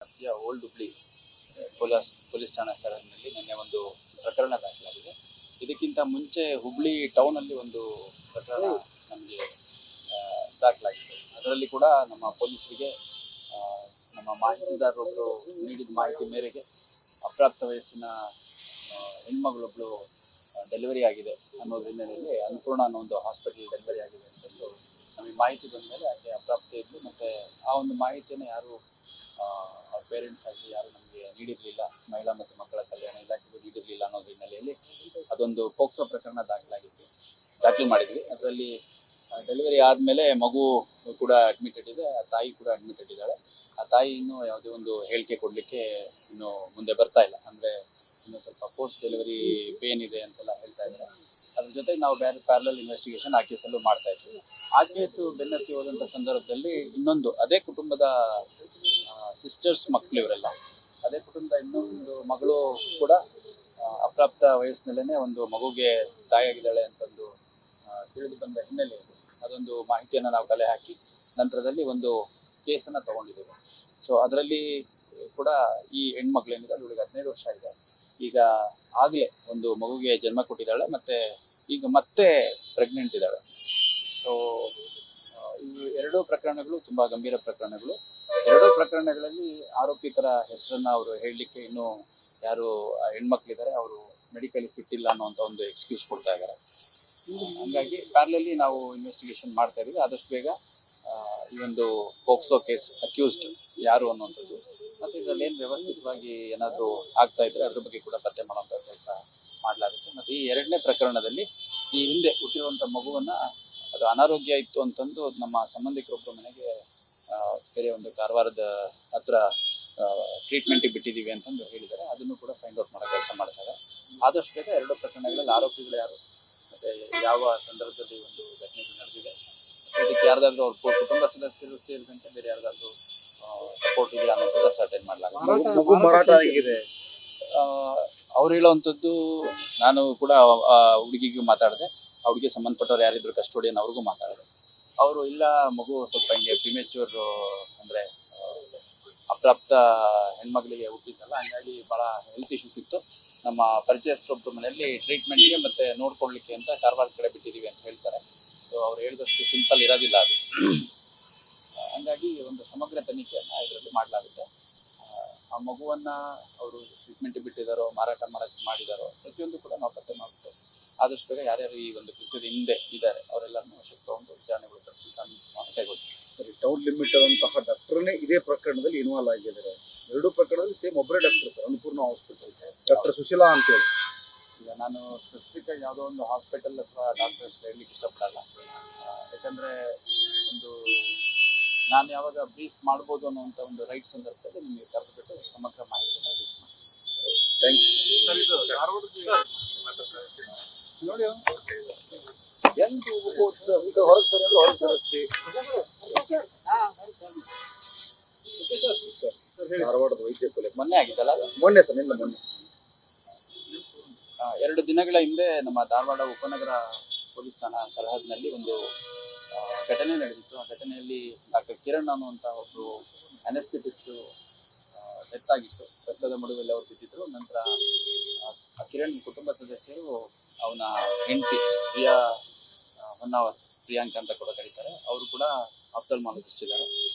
Old Hubli police ಠಾಣಾ ಸರಹದ್ದಿನಲ್ಲಿ ನಿನ್ನೆ ಒಂದು ಪ್ರಕರಣ ದಾಖಲಾಗಿದೆ. ಇದಕ್ಕಿಂತ ಮುಂಚೆ ಹುಬ್ಳಿ ಟೌನ್ ಅಲ್ಲಿ ಒಂದು ಪ್ರಕರಣ ನಮಗೆ ದಾಖಲಾಗಿತ್ತು. ಅದರಲ್ಲಿ ಕೂಡ ನಮ್ಮ ಪೊಲೀಸರಿಗೆ ನಮ್ಮ ಮಾಹಿತಿದಾರರೊಬ್ಬರು ನೀಡಿದ ಮಾಹಿತಿ ಮೇರೆಗೆ ಅಪ್ರಾಪ್ತ ವಯಸ್ಸಿನ ಹೆಣ್ಮಗಳೊಬ್ಳು ಡೆಲಿವರಿ ಆಗಿದೆ ಅನ್ನೋದ್ರ ಹಿನ್ನೆಲೆಯಲ್ಲಿ ಅನ್ನಪೂರ್ಣ ಅನ್ನೋ ಒಂದು ಹಾಸ್ಪಿಟಲ್ ಡೆಲಿವರಿ ಆಗಿದೆ ಅಂತಂದು ನಮಗೆ ಮಾಹಿತಿ ಬಂದ ಮೇಲೆ ಆಕೆ ಅಪ್ರಾಪ್ತ ಇದ್ಲು. ಮತ್ತು ಆ ಒಂದು ಮಾಹಿತಿಯನ್ನು ಯಾರು ಅವ್ರ ಪೇರೆಂಟ್ಸ್ ಆಗಲಿ ಯಾರು ನಮಗೆ ನೀಡಿರಲಿಲ್ಲ, ಮಹಿಳಾ ಮತ್ತು ಮಕ್ಕಳ ಕಲ್ಯಾಣ ಇಲಾಖೆಗೂ ನೀಡಿರಲಿಲ್ಲ ಅನ್ನೋದ್ರ ಹಿನ್ನೆಲೆಯಲ್ಲಿ ಅದೊಂದು ಪೋಕ್ಸೋ ಪ್ರಕರಣ ದಾಖಲು ಮಾಡಿದ್ವಿ. ಅದರಲ್ಲಿ ಡೆಲಿವರಿ ಆದಮೇಲೆ ಮಗು ಕೂಡ ಅಡ್ಮಿಟೆಡ್ ಇದೆ, ಆ ತಾಯಿ ಕೂಡ ಅಡ್ಮಿಟೆಡ್ ಇದ್ದಾಳೆ. ಆ ತಾಯಿ ಇನ್ನೂ ಯಾವುದೇ ಒಂದು ಹೇಳಿಕೆ ಕೊಡಲಿಕ್ಕೆ ಇನ್ನೂ ಮುಂದೆ ಬರ್ತಾ ಇಲ್ಲ. ಅಂದರೆ ಇನ್ನೂ ಸ್ವಲ್ಪ ಪೋಸ್ಟ್ ಡೆಲಿವರಿ ಪೇನ್ ಇದೆ ಅಂತೆಲ್ಲ ಹೇಳ್ತಾ ಇದ್ದಾರೆ. ಅದ್ರ ಜೊತೆಗೆ ನಾವು ಬೇರೆ ಪ್ಯಾರಲಲ್ ಇನ್ವೆಸ್ಟಿಗೇಷನ್ ಆ ಕೇಸಲ್ಲೂ ಮಾಡ್ತಾ ಇದ್ವಿ. ಆ ಕೇಸು ಬೆನ್ನತ್ತಿ ಹೋದಂಥ ಸಂದರ್ಭದಲ್ಲಿ ಇನ್ನೊಂದು ಅದೇ ಕುಟುಂಬದ ಸಿಸ್ಟರ್ಸ್ ಮಕ್ಕಳು ಇವರೆಲ್ಲ, ಅದೇ ಕುಟುಂಬದ ಇನ್ನೊಂದು ಮಗಳು ಕೂಡ ಅಪ್ರಾಪ್ತ ವಯಸ್ಸಿನಲ್ಲೇ ಒಂದು ಮಗುಗೆ ತಾಯಿಯಾಗಿದ್ದಾಳೆ ಅಂತಂದು ತಿಳಿದು ಬಂದ ಹಿನ್ನೆಲೆಯಲ್ಲಿ ಅದೊಂದು ಮಾಹಿತಿಯನ್ನು ನಾವು ಕಲೆ ಹಾಕಿ ನಂತರದಲ್ಲಿ ಒಂದು ಕೇಸನ್ನು ತಗೊಂಡಿದ್ದೇವೆ. ಸೊ ಅದರಲ್ಲಿ ಕೂಡ ಈ ಹೆಣ್ಮಕ್ಳೇನಿದೆ ಅವಳಿಗೆ 15 ವರ್ಷ ಇದೆ. ಈಗ ಆಗಲೇ ಒಂದು ಮಗುಗೆ ಜನ್ಮ ಕೊಟ್ಟಿದ್ದಾಳೆ, ಮತ್ತು ಈಗ ಮತ್ತೆ ಪ್ರೆಗ್ನೆಂಟ್ ಇದ್ದಾಳೆ. ಸೊ ಇವು ಎರಡೂ ಪ್ರಕರಣಗಳು ತುಂಬ ಗಂಭೀರ ಪ್ರಕರಣಗಳು. ಎರಡೂ ಪ್ರಕರಣಗಳಲ್ಲಿ ಆರೋಪಿತರ ಹೆಸರನ್ನು ಅವರು ಹೇಳಲಿಕ್ಕೆ ಇನ್ನೂ ಯಾರು ಹೆಣ್ಮಕ್ಳಿದ್ದಾರೆ ಅವರು ಮೆಡಿಕಲಿ ಫಿಟ್ ಇಲ್ಲ ಅನ್ನೋಂಥ ಒಂದು ಎಕ್ಸ್ಕ್ಯೂಸ್ ಕೊಡ್ತಾ ಇದ್ದಾರೆ. ಹಂಗಾಗಿ ಪ್ಯಾರಲಲ್ಲಿ ನಾವು ಇನ್ವೆಸ್ಟಿಗೇಷನ್ ಮಾಡ್ತಾ ಇದ್ದೀವಿ. ಆದಷ್ಟು ಬೇಗ ಈ ಒಂದು ಪೋಕ್ಸೋ ಕೇಸ್ ಅಕ್ಯೂಸ್ಡ್ ಯಾರು ಅನ್ನುವಂಥದ್ದು ಮತ್ತು ಇದರಲ್ಲಿ ಏನು ವ್ಯವಸ್ಥಿತವಾಗಿ ಏನಾದರೂ ಆಗ್ತಾ ಇದ್ರೆ ಅದ್ರ ಬಗ್ಗೆ ಕೂಡ ಪತ್ತೆ ಮಾಡುವಂಥ ಕೆಲಸ ಮಾಡಲಾಗುತ್ತೆ. ಮತ್ತು ಈ ಎರಡನೇ ಪ್ರಕರಣದಲ್ಲಿ ಈ ಹಿಂದೆ ಹುಟ್ಟಿರುವಂಥ ಮಗುವನ್ನು ಅದು ಅನಾರೋಗ್ಯ ಇತ್ತು ಅಂತಂದು ನಮ್ಮ ಸಂಬಂಧಿಕರೊಬ್ಬರ ಮನೆಗೆ ಬೇರೆ ಒಂದು ಕಾರವಾರದ ಹತ್ರ ಟ್ರೀಟ್ಮೆಂಟಿಗೆ ಬಿಟ್ಟಿದ್ದೀವಿ ಅಂತಂದು ಹೇಳಿದ್ದಾರೆ. ಅದನ್ನು ಕೂಡ ಫೈಂಡ್ ಔಟ್ ಮಾಡೋ ಕೆಲಸ ಮಾಡ್ತಾರೆ. ಆದಷ್ಟು ಬೇಗ ಎರಡು ಪ್ರಕರಣಗಳಲ್ಲಿ ಆರೋಪಿಗಳು ಯಾರು ಮತ್ತು ಯಾವ ಸಂದರ್ಭದಲ್ಲಿ ಒಂದು ಘಟನೆಗಳು ನಡೆದಿದೆ, ಇದಕ್ಕೆ ಯಾರ್ದಾದ್ರೂ ಅವ್ರ ಕುಟುಂಬ ಸದಸ್ಯರು ಸೇರಿದಂತೆ ಬೇರೆ ಯಾರ್ದಾದ್ರೂ ಸಪೋರ್ಟ್ ಇದೆಯಾ ಅನ್ನೋದನ್ನ ಸರ್ಟೈನ್ ಮಾಡಲಾಗುತ್ತೆ. ಅವ್ರು ಹೇಳೋವಂಥದ್ದು, ನಾನು ಕೂಡ ಹುಡುಗಿಗೂ ಮಾತಾಡಿದೆ, ಆ ಹುಡುಗಿಗೆ ಸಂಬಂಧಪಟ್ಟವ್ರು ಯಾರಿದ್ರು ಕಸ್ಟೋಡಿಯನ್ ಅವ್ರಿಗೂ ಮಾತಾಡಿದೆ. ಅವರು ಇಲ್ಲ ಮಗು ಸ್ವಲ್ಪ ಹಿಂಗೆ ಪ್ರಿಮೆಚ್ಯೂರ್ ಅಂದರೆ ಅಪ್ರಾಪ್ತ ಹೆಣ್ಮಗಳಿಗೆ ಹುಟ್ಟಿದ್ದಲ್ಲ, ಹಂಗಾಗಿ ಭಾಳ ಹೆಲ್ತ್ ಇಶ್ಯೂಸ್ ಇತ್ತು, ನಮ್ಮ ಪರಿಚಯಸ್ಥರೊಬ್ಬರ ಮನೆಯಲ್ಲಿ ಟ್ರೀಟ್ಮೆಂಟ್ಗೆ ಮತ್ತು ನೋಡ್ಕೊಳ್ಳಿಕ್ಕೆ ಅಂತ ಕಾರವಾರ ಕಡೆ ಬಿಟ್ಟಿದ್ದೀವಿ ಅಂತ ಹೇಳ್ತಾರೆ. ಸೊ ಅವ್ರು ಹೇಳಿದಷ್ಟು ಸಿಂಪಲ್ ಇರೋದಿಲ್ಲ ಅದು. ಹಂಗಾಗಿ ಒಂದು ಸಮಗ್ರ ತನಿಖೆಯನ್ನು ಇದರಲ್ಲಿ ಮಾಡಲಾಗುತ್ತೆ. ಆ ಮಗುವನ್ನು ಅವರು ಟ್ರೀಟ್ಮೆಂಟಿಗೆ ಬಿಟ್ಟಿದ್ದಾರೋ, ಮಾರಾಟ ಮಾಡಿದಾರೋ ಪ್ರತಿಯೊಂದು ಕೂಡ ನಾವು ಪತ್ತೆ ಮಾಡಿಬಿಟ್ಟು ಆದಷ್ಟು ಬೇಗ ಯಾರ್ಯಾರು ಈ ಒಂದು ಕೃತ್ಯದ ಹಿಂದೆ ಇದ್ದಾರೆ ಅವರೆಲ್ಲರನ್ನೂ ವಶಕ್ಕೆ ತಗೊಂಡು ವಿಚಾರಣೆಗಳು ಕಳಿಸಿ ಕೈಗೊಳ್ತೀವಿ. ಸರಿ, ಟೌನ್ ಲಿಮಿಟ್ ಆದಂತಹ ಡಾಕ್ಟರ್ನೇ ಇದೇ ಪ್ರಕರಣದಲ್ಲಿ ಇನ್ವಾಲ್ವ್ ಆಗಿದ್ದಾರೆ. ಎರಡೂ ಪ್ರಕರಣದಲ್ಲಿ ಸೇಮ್ ಒಬ್ಬರೇ doctor sir, Annapurna hospital doctor Sushila ಅಂತೇಳಿ. ಈಗ ನಾನು ಸ್ಪೆಸಿಫಿಕ್ ಆಗಿ ಯಾವುದೋ ಒಂದು ಹಾಸ್ಪಿಟಲ್ ಅಥವಾ ಡಾಕ್ಟರ್ಸ್ ಹೇಳಲಿಕ್ಕೆ ಇಷ್ಟಪಡಲ್ಲ. ಯಾಕಂದರೆ ಒಂದು ನಾನು ಯಾವಾಗ ಬ್ರೀಫ್ ಮಾಡ್ಬೋದು ಅನ್ನೋಂಥ ಒಂದು ರೈಟ್ ಸಂದರ್ಭದಲ್ಲಿ ನಿಮಗೆ ಕರೆದುಬಿಟ್ಟು ಸಮಗ್ರ ಮಾಹಿತಿಯನ್ನು ಬ್ರೀಫ್ ಮಾಡಿ. Thank you. ನೋಡಿ ಹೆಂಗೆ ಹೊರಗೆ ಸರಿ ಅಂದ್ರೆ ಹೊರಗೆ ಸರಿಸಿ. ಧಾರವಾಡದ ವೈದ್ಯ ಕೊಲೆ ಮೊನ್ನೆ ಆಗಿದ್ದಲ್ಲ? ಮೊನ್ನೆ ಸರ್, ನಿನ್ನೆ ಮೊನ್ನೆ 2 ದಿನಗಳ ಹಿಂದೆ ನಮ್ಮ ಧಾರವಾಡ ಉಪನಗರ ಪೊಲೀಸ್ ಠಾಣಾ ಸರಹದ್ದಿನಲ್ಲಿ ಒಂದು ಘಟನೆ ನಡೆದಿತ್ತು. ಆ ಘಟನೆಯಲ್ಲಿ ಡಾಕ್ಟರ್ ಕಿರಣ್ ಅನ್ನುವಂಥ ಒಬ್ಬರು ಅನೆಸ್ಥೆಟಿಸ್ಟು ಡೆತ್ ಆಗಿತ್ತು. ರಕ್ತದ ಮಡುವಲ್ಲಿ ಅವರು ಬಿದ್ದಿದ್ರು. ನಂತರ ಆ ಕಿರಣ್ ಕುಟುಂಬ ಸದಸ್ಯರು ಅವನ ಹೆಂಡತಿ ಪ್ರಿಯಾಂಕ ಅಂತ ಕೂಡ ಕರೀತಾರೆ, ಅವರು ಕೂಡ ಆಪ್ಥಲ್ಮಾಲಜಿಸ್ಟ್ ಇದ್ದಾರೆ.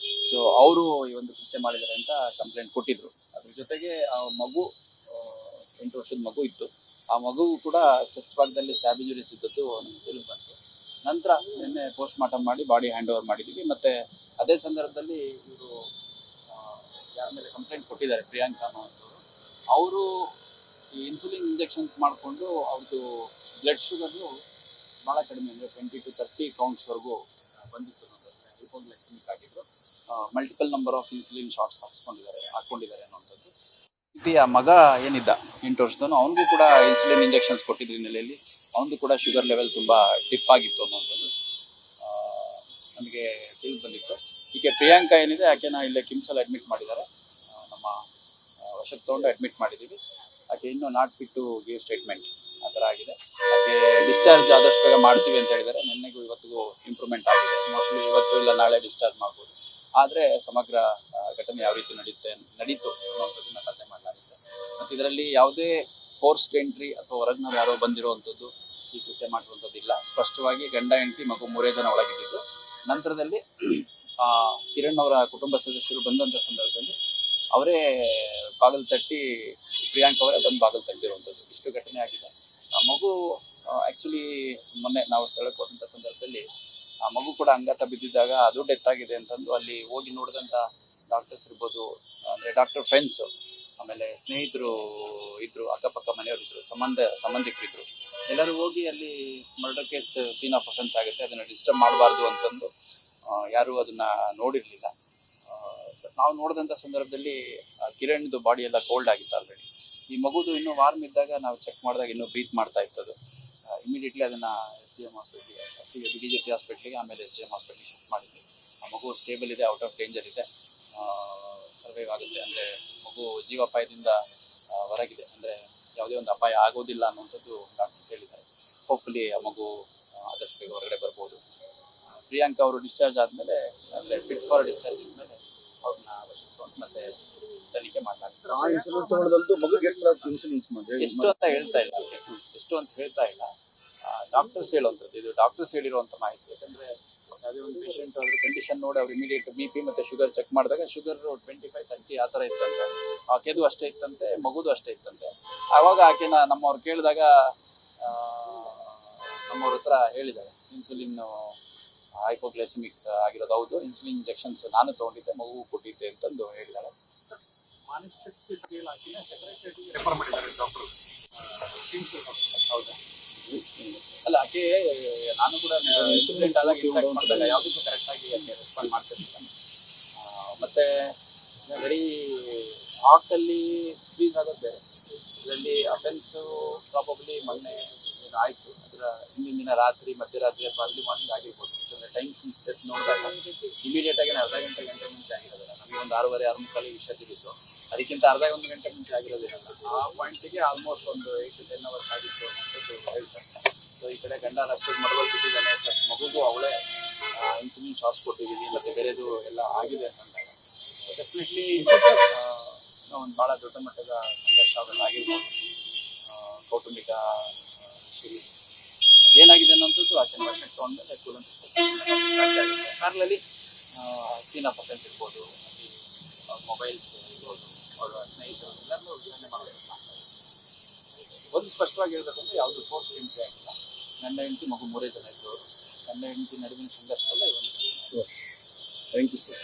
ಸೊ ಅವರು ಈ ಒಂದು ಕೃತ್ಯ ಮಾಡಿದ್ದಾರೆ ಅಂತ ಕಂಪ್ಲೇಂಟ್ ಕೊಟ್ಟಿದ್ರು. ಅದ್ರ ಜೊತೆಗೆ ಆ ಮಗು 8 ವರ್ಷದ ಮಗು ಇತ್ತು. ಆ ಮಗು ಕೂಡ ಚೆಸ್ಟ್ ಭಾಗದಲ್ಲಿ ಸ್ಟ್ಯಾಬ್ ಇಂಜುರೀಸ್ ಇದ್ದದ್ದು ನಮಗೆ ತಿಳಿದು ಬಂತು. ನಂತರ ನಿನ್ನೆ ಪೋಸ್ಟ್ ಮಾರ್ಟಮ್ ಮಾಡಿ ಬಾಡಿ ಹ್ಯಾಂಡ್ ಓವರ್ ಮಾಡಿದ್ದೀವಿ. ಮತ್ತು ಅದೇ ಸಂದರ್ಭದಲ್ಲಿ ಇವರು ಯಾರ ಮೇಲೆ ಕಂಪ್ಲೇಂಟ್ ಕೊಟ್ಟಿದ್ದಾರೆ ಪ್ರಿಯಾಂಕ ಅನ್ನೋರು, ಅವರು ಈ ಇನ್ಸುಲಿನ್ ಇಂಜೆಕ್ಷನ್ಸ್ ಮಾಡಿಕೊಂಡು ಅವ್ರದ್ದು ಬ್ಲಡ್ ಶುಗರ್ನು ಭಾಳ ಕಡಿಮೆ, ಅಂದರೆ 20 to 30 ಕೌಂಟ್ಸ್ವರೆಗೂ ಬಂದಿತ್ತು. ಹೈಪೋಗ್ಲೈಸೆಮಿಕ್ ಆಗಿದ್ರು. Multiple number of insulin shots ಹಾಕ್ಕೊಂಡಿದ್ದಾರೆ ಅನ್ನೋಂಥದ್ದು. ಆ ಮಗ ಏನಿದ್ದ 8 ವರ್ಷದವನು, ಅವನಿಗೂ ಕೂಡ ಇನ್ಸುಲಿನ್ ಇಂಜೆಕ್ಷನ್ಸ್ ಕೊಟ್ಟಿದ್ದ ಹಿನ್ನೆಲೆಯಲ್ಲಿ ಅವನದು ಕೂಡ ಶುಗರ್ ಲೆವೆಲ್ ತುಂಬ ಡಿಪ್ ಆಗಿತ್ತು ಅನ್ನೋಂಥದ್ದು ನಮಗೆ ತಿಳಿದು ಬಂದಿತ್ತು. ಈಗ ಪ್ರಿಯಾಂಕ ಏನಿದೆ ಆಕೆನ ಇಲ್ಲೇ ಕಿಮ್ಸಲ್ಲಿ ಅಡ್ಮಿಟ್ ಮಾಡಿದ್ದಾರೆ. ನಮ್ಮ ವಶಕ್ಕೆ ತೊಗೊಂಡು ಅಡ್ಮಿಟ್ ಮಾಡಿದ್ದೀವಿ. ಆಕೆ ಇನ್ನೂ not fit to give statement ಆ ಥರ ಆಗಿದೆ. ಆಕೆ ಡಿಸ್ಚಾರ್ಜ್ ಆದಷ್ಟು ಬೇಗ ಮಾಡ್ತೀವಿ ಅಂತ ಹೇಳಿದ್ದಾರೆ. ನಿನ್ನೆಗೂ ಇವತ್ತಿಗೂ ಇಂಪ್ರೂವ್ಮೆಂಟ್ ಆಗಿದೆ. ಮೋಸ್ಟ್ಲಿ ಇವತ್ತು ಇಲ್ಲ ನಾಳೆ ಡಿಸ್ಚಾರ್ಜ್ ಮಾಡ್ಬೋದು. ಆದರೆ ಸಮಗ್ರ ಘಟನೆ ಘಟನೆ ಯಾವ ರೀತಿ ನಡೀತು ಅನ್ನೋದನ್ನ ಕಥೆ ಮಾಡಲಾಗುತ್ತೆ. ಮತ್ತು ಇದರಲ್ಲಿ ಯಾವುದೇ ಫೋರ್ಸ್ಡ್ ಎಂಟ್ರಿ ಅಥವಾ ಹೊರಗಿನವ್ರು ಯಾರೋ ಬಂದಿರುವಂಥದ್ದು ಈ ಕೃತ್ಯ ಮಾಡಿರುವಂಥದ್ದು ಇಲ್ಲ. ಸ್ಪಷ್ಟವಾಗಿ ಗಂಡ ಹೆಂಡತಿ ಮಗು 3 ಜನ ಒಳಗಿದ್ದು, ನಂತರದಲ್ಲಿ ಕಿರಣ್ ಅವರ ಕುಟುಂಬ ಸದಸ್ಯರು ಬಂದಂಥ ಸಂದರ್ಭದಲ್ಲಿ ಅವರೇ ಬಾಗಿಲು ತಟ್ಟಿ, ಪ್ರಿಯಾಂಕ್ ಅವರೇ ಬಂದು ಬಾಗಿಲು ತಟ್ಟಿರುವಂಥದ್ದು. ಇಷ್ಟು ಘಟನೆ ಆಗಿದೆ. ಆ ಮಗು ಆ್ಯಕ್ಚುಲಿ ಮೊನ್ನೆ ನಾವು ಸ್ಥಳಕ್ಕೆ ಹೋದಂಥ ಸಂದರ್ಭದಲ್ಲಿ ಆ ಮಗು ಕೂಡ ಅಂಗಾತ ಬಿದ್ದಿದ್ದಾಗ ಅದು ಡೆತ್ ಆಗಿದೆ ಅಂತಂದು ಅಲ್ಲಿ ಹೋಗಿ ನೋಡಿದಂಥ ಡಾಕ್ಟರ್ಸ್ ಇರ್ಬೋದು, ಅಂದರೆ ಡಾಕ್ಟರ್ ಫ್ರೆಂಡ್ಸು, ಆಮೇಲೆ ಸ್ನೇಹಿತರು ಇದ್ರು, ಅಕ್ಕಪಕ್ಕ ಮನೆಯವರಿದ್ರು, ಸಂಬಂಧಿಕರಿದ್ರು, ಎಲ್ಲರೂ ಹೋಗಿ ಅಲ್ಲಿ murder case scene of offence ಆಗುತ್ತೆ, ಅದನ್ನು ಡಿಸ್ಟರ್ಬ್ ಮಾಡಬಾರ್ದು ಅಂತಂದು ಯಾರೂ ಅದನ್ನು ನೋಡಿರಲಿಲ್ಲ. ನಾವು ನೋಡಿದಂಥ ಸಂದರ್ಭದಲ್ಲಿ ಕಿರಣ್ದು ಬಾಡಿ ಎಲ್ಲ ಕೋಲ್ಡ್ ಆಗಿತ್ತು ಆಲ್ರೆಡಿ. ಈ ಮಗುದು ಇನ್ನೂ ವಾರ್ಮ್ ಇದ್ದಾಗ ನಾವು ಚೆಕ್ ಮಾಡಿದಾಗ ಇನ್ನೂ ಬ್ರೀತ್ ಮಾಡ್ತಾ ಇತ್ತು ಅದು. ಇಮಿಡಿಯೇಟ್ಲಿ ಅದನ್ನು SDM ಹಾಸ್ಪಿಟ್ಲಿಗೆ, ಫಸ್ಟಿಗೆ BDJP ಹಾಸ್ಪಿಟ್ಲಿಗೆ, ಆಮೇಲೆ SDM ಹಾಸ್ಪಿಟ್ಲಿಗೆ ಶಿಫ್ಟ್ ಮಾಡಿದ್ವಿ. ಆ ಮಗು ಸ್ಟೇಬಲ್ ಇದೆ, ಔಟ್ ಆಫ್ ಡೇಂಜರ್ ಇದೆ, ಸರ್ವೈವ್ ಆಗುತ್ತೆ, ಅಂದರೆ ಮಗು ಜೀವಾಪಾಯದಿಂದ ಹೊರಗಿದೆ, ಅಂದರೆ ಯಾವುದೇ ಒಂದು ಅಪಾಯ ಆಗೋದಿಲ್ಲ ಅನ್ನುವಂಥದ್ದು ಡಾಕ್ಟರ್ಸ್ ಹೇಳಿದ್ದಾರೆ. ಹೋಪ್ಫುಲಿ ಆ ಮಗು ಆದಷ್ಟು ಬೇಗ ಹೊರಗಡೆ ಬರ್ಬೋದು. ಪ್ರಿಯಾಂಕಾ ಅವರು ಡಿಸ್ಚಾರ್ಜ್ ಆದಮೇಲೆ, ಅಂದರೆ ಫಿಟ್ ಫಾರ್ ಡಿಸ್ಚಾರ್ಜ್ ಆದಮೇಲೆ ಅವ್ರನ್ನ ವಶಕ್ಕೆ ಮತ್ತೆ ತನಿಖೆ ಮಾಡಲಾಗುತ್ತೆ. ಆ ಇನ್ಸುಲಿನ್ ತಗೊಳ್ಳೋದಲ್ದು ಮಗುಗೆ ಎಷ್ಟು ಸಲ ಇನ್ಸುಲಿನ್ಸ್ ಮಾಡಿ ಎಷ್ಟು ಅಂತ ಹೇಳ್ತಾ ಇಲ್ಲ, ಎಷ್ಟು ಅಂತ ಹೇಳ್ತಾ ಇಲ್ಲ, ಡಾಕ್ಟರ್ಸ್ ಹೇಳುವಂಥದ್ದು, ಇದು ಡಾಕ್ಟರ್ಸ್ ಹೇಳಿರುವಂಥ ಮಾಹಿತಿ. ಯಾಕಂದರೆ ಯಾವುದೇ ಒಂದು ಪೇಷಂಟ್ ಅದ್ರ ಕಂಡೀಷನ್ ನೋಡಿ ಅವ್ರು ಇಮಿಡಿಯೇಟ್ BP ಮತ್ತು ಶುಗರ್ ಚೆಕ್ ಮಾಡಿದಾಗ ಶುಗರ್ 25-30 ಆ ಥರ ಇತ್ತಂತೆ. ಆಕೆದು ಅಷ್ಟೇ ಇತ್ತಂತೆ, ಮಗುದು ಅಷ್ಟೇ ಇತ್ತಂತೆ. ಆವಾಗ ಆಕೆನ ನಮ್ಮವ್ರು ಕೇಳಿದಾಗ ನಮ್ಮವ್ರ ಹತ್ರ ಹೇಳಿದ್ದಾರೆ, ಇನ್ಸುಲಿನ್ ಹೈಪೋಗ್ಲೈಸಿಮಿಕ್ ಆಗಿರೋದು ಹೌದು, ಇನ್ಸುಲಿನ್ ಇಂಜೆಕ್ಷನ್ಸ್ ನಾನು ತೊಗೊಂಡಿದ್ದೆ, ಮಗು ಕೊಟ್ಟಿದ್ದೆ ಅಂತಂದು ಹೇಳಿದಾಳೆ. ಹೌದಾ? ಅಲ್ಲ, ಆಕೆ ನಾನು ಕೂಡ ಇನ್ಸಿಡೆಂಟ್ ಆದಾಗ ಇಂಟ್ಯಾಕ್ಟ್ ಮಾಡಿದಾಗ ಯಾವುದಕ್ಕೂ ಕರೆಕ್ಟಾಗಿ ಆಕೆ ರೆಸ್ಪಾಂಡ್ ಮಾಡ್ತಿರ್ಲಿಲ್ಲ. ಮತ್ತೆ ವೆರಿ ಶಾಕಲ್ಲಿ ಫ್ರೀಸ್ ಆಗೋದು ಬೇರೆ. ಇದರಲ್ಲಿ ಅಫೆನ್ಸು ಪ್ರಾಬಬ್ಲಿ ಮೊನ್ನೆ ಏನು ಆಯಿತು, ಅದರ ಹಿಂದಿನ ದಿನ ರಾತ್ರಿ, ಮಧ್ಯರಾತ್ರಿ ಅಥವಾ ಅರ್ಲಿ ಮಾರ್ನಿಂಗ್ ಆಗಿರ್ಬೋದು. ಯಾಕಂದರೆ ಟೈಮ್ ಸಿನ್ಸ್ ಡೆತ್ ನೋಡಿದಾಗ ಇಮಿಡಿಯೇಟಾಗಿ ಅರ್ಧ ಗಂಟೆ ಮುಂಚೆ ಆಗಿರೋದಿಲ್ಲ. ನಮಗೆ ಒಂದು 6:30 ವಿಷಯ ತಿಳಿತು, ಅದಕ್ಕಿಂತ ಒಂದು ಗಂಟೆ ಮುಂಚೆ ಆಗಿರೋದಿರಲ್ಲ. ಆ ಪಾಯಿಂಟಿಗೆ ಆಲ್ಮೋಸ್ಟ್ ಒಂದು 8 to 10 hours ಆಗಿತ್ತು ಅನ್ನೋದು ಹೇಳ್ತಾರೆ. ಸೊ ಈ ಕಡೆ ಗಂಡ ರಕ್ತದ ಮಡವಲ್ಲಿ ಬಿಟ್ಟಿದ್ದಾನೆ, ಪ್ಲಸ್ ಮಗುಗೂ ಅವಳೇ ಇನ್ಸುಲಿನ್ ಶಾಟ್ಸ್ ಕೊಟ್ಟಿದ್ದೀವಿ, ಮತ್ತು ಬೇರೆದು ಎಲ್ಲ ಆಗಿದೆ ಅಂತಂದಾಗ ಡೆಫಿನೆಟ್ಲಿ ಒಂದು ಭಾಳ ದೊಡ್ಡ ಮಟ್ಟದ ಸಂಘರ್ಷ ಅವೆಲ್ಲ ಆಗಿರ್ಬೋದು. ಕೌಟುಂಬಿಕ ವಿಷಯ ಏನಾಗಿದೆ ಅನ್ನೋಂಥದ್ದು ಆಕೆ ವಶಕ್ಕೆ ತೊಗೊಂಡ್ಮೇಲೆ ಪ್ಯಾರಲಲ್ಲಿ ಸೀನ್ ಆಫ್ ಅಫೆನ್ಸ್ ಇರ್ಬೋದು, ಮೊಬೈಲ್ಸ್ ಇರ್ಬೋದು, ಅವರ ಸ್ನೇಹಿತರು ಎಲ್ಲರನ್ನೂ ವಿಚಾರಣೆ ಮಾಡಬೇಕು. ಒಂದು ಸ್ಪಷ್ಟವಾಗಿ ಹೇಳ್ಬೇಕಂದ್ರೆ ಯಾವುದು ಫೋರ್ಸ್ ಎಂಟ್ರಿ ಆಗಿಲ್ಲ. ಗಂಡ ಹೆಂಡತಿ ಮಗು 3 ಜನ ಇದ್ದವರು. ಗಂಡ ಹೆಂಡತಿ ನಡುವಿನ ಸಂಘರ್ಷದಲ್ಲೇ ಒಂದು. Thank you sir.